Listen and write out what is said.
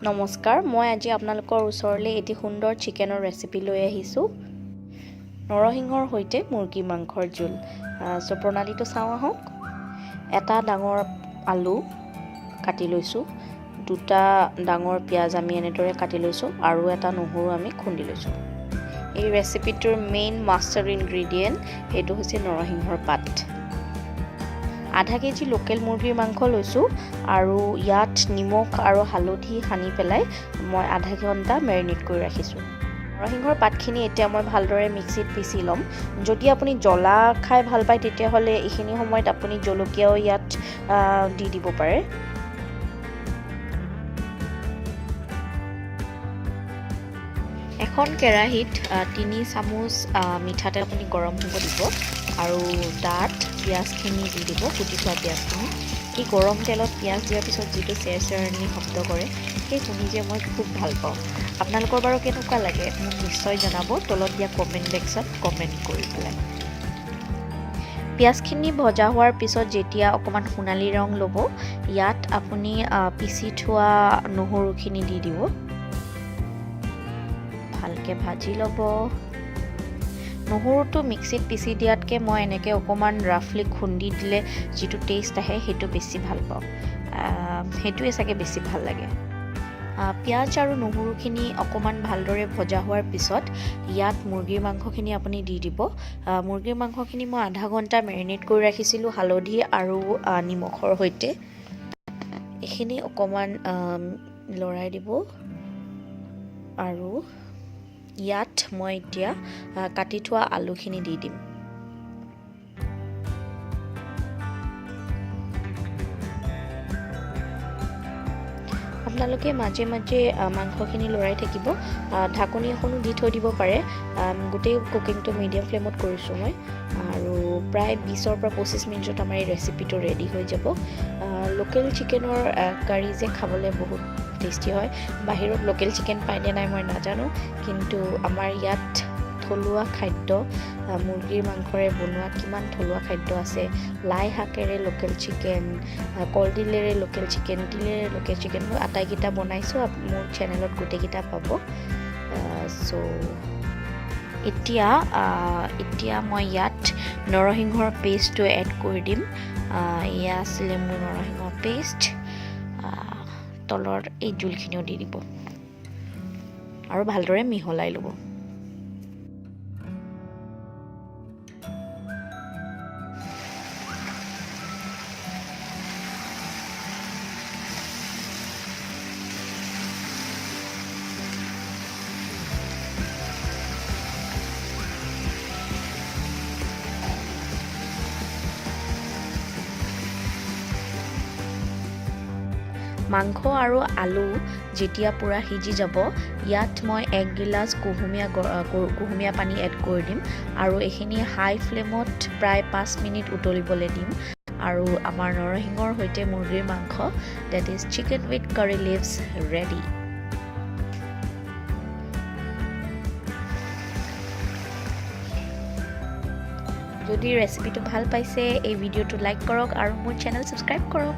নমস্কাৰ, মই আজি আপোনালোকৰ ওচৰলৈ এটি সুন্দৰ চিকেনৰ ৰেচিপি লৈ আহিছোঁ। নৰসিংহৰ সৈতে মুৰ্গী মাংসৰ জোল। সো প্ৰণালীটো চাওঁ আহক। এটা ডাঙৰ আলু কাটি লৈছোঁ, দুটা ডাঙৰ পিঁয়াজ আমি এনেদৰে কাটি লৈছোঁ আৰু এটা নহৰু আমি খুন্দি লৈছোঁ। এই ৰেচিপিটোৰ মেইন মাষ্টাৰ ইনগ্ৰিডিয়েণ্ট সেইটো হৈছে নৰসিংহৰ পাত। আধা কেজি লোকেল মুৰ্গীৰ মাংস লৈছোঁ আৰু ইয়াত নিমখ আৰু হালধি সানি পেলাই মই আধা ঘণ্টা মেৰিনেট কৰি ৰাখিছোঁ। নৰসিংহৰ পাতখিনি এতিয়া মই ভালদৰে মিক্সিত পিচি ল'ম। যদি আপুনি জ্বলা খাই ভাল পায় তেতিয়াহ'লে এইখিনি সময়ত আপুনি জলকীয়াও ইয়াত দি দিব পাৰে। এখন কেৰাহীত 3 চামুচ মিঠাতেল আপুনি গৰম হ'ব দিব আৰু তাত পিঁয়াজখিনি দি দিব, কুটি থোৱা পিঁয়াজখিনি। এই গৰম তেলত পিঁয়াজ দিয়াৰ পিছত যিটো চেৰচেৰণি শব্দ কৰে সেই শুনি যে মই খুব ভাল পাওঁ। আপোনালোকৰ বাৰু কেনেকুৱা লাগে মোক নিশ্চয় জনাব, তলত দিয়া কমেণ্ট বক্সত কমেণ্ট কৰি পেলাই। পিঁয়াজখিনি ভজা হোৱাৰ পিছত যেতিয়া অকণমান সোণালী ৰং ল'ব, ইয়াত আপুনি পিচি থোৱা নহৰুখিনি দি দিব। ভালকৈ ভাজি ল'ব। নহৰুটো মিক্সিত পিচি দিয়াতকৈ মই এনেকৈ অকণমান ৰাফলি খুন্দি দিলে যিটো টেষ্ট আহে সেইটো বেছি ভাল পাওঁ। সেইটোৱে চাগে বেছি ভাল লাগে। পিঁয়াজ আৰু নহৰুখিনি অকণমান ভালদৰে ভজা হোৱাৰ পিছত ইয়াত মুৰ্গীৰ মাংসখিনি আপুনি দি দিব। মুৰ্গীৰ মাংসখিনি মই আধা ঘণ্টা মেৰিনেট কৰি ৰাখিছিলোঁ হালধি আৰু নিমখৰ সৈতে। এইখিনি অকণমান লৰাই দিব আৰু ইয়াত মই এতিয়া কাটি থোৱা আলুখিনি দি দিম। আপোনালোকে মাজে মাজে মাংসখিনি লৰাই থাকিব। ঢাকনি এখনো দি থৈ দিব পাৰে। গোটেই কুকিংটো মিডিয়াম ফ্লেমত কৰিছোঁ মই আৰু প্ৰায় 20 পৰা 25 মিনিটত আমাৰ এই ৰেচিপিটো ৰেডি হৈ যাব। লোকেল চিকেনৰ কাৰী যে খাবলৈ বহুত টেষ্টি হয়। বাহিৰত লোকেল চিকেন পায়নে নাই মই নাজানো, কিন্তু আমাৰ ইয়াত থলুৱা খাদ্য, মুৰ্গীৰ মাংসৰে বনোৱা কিমান থলুৱা খাদ্য আছে। লাই শাকেৰে লোকেল চিকেন, কলডিলেৰে লোকেল চিকেন, তিলেৰে লোকেল চিকেন, মই আটাইকেইটা বনাইছোঁ। মোৰ চেনেলত গোটেইকেইটা পাব। চ' এতিয়া মই ইয়াত নৰসিংহৰ পেষ্টটো এড কৰি দিম। এয়া আছিলে মোৰ নৰসিংহৰ পেষ্ট। তলৰ এই জোলখিনিও দি দিব আৰু ভালদৰে মিহলাই ল'ব। মাংস আৰু আলু যেতিয়া পূৰা সিজি যাব, ইয়াত মই 1 গিলাচ কুহুমীয়া পানী এড কৰি দিম আৰু এইখিনি হাই ফ্লেমত প্ৰায় 5 মিনিট উতলিবলৈ দিম। আৰু আমাৰ নৰসিংহৰ সৈতে মুৰ্গীৰ মাংস, that is chicken with curry leaves, ready. যদি ৰেচিপিটো ভাল পাইছে এই ভিডিঅ'টো লাইক কৰক আৰু মোৰ চেনেল ছাবস্ক্ৰাইব কৰক।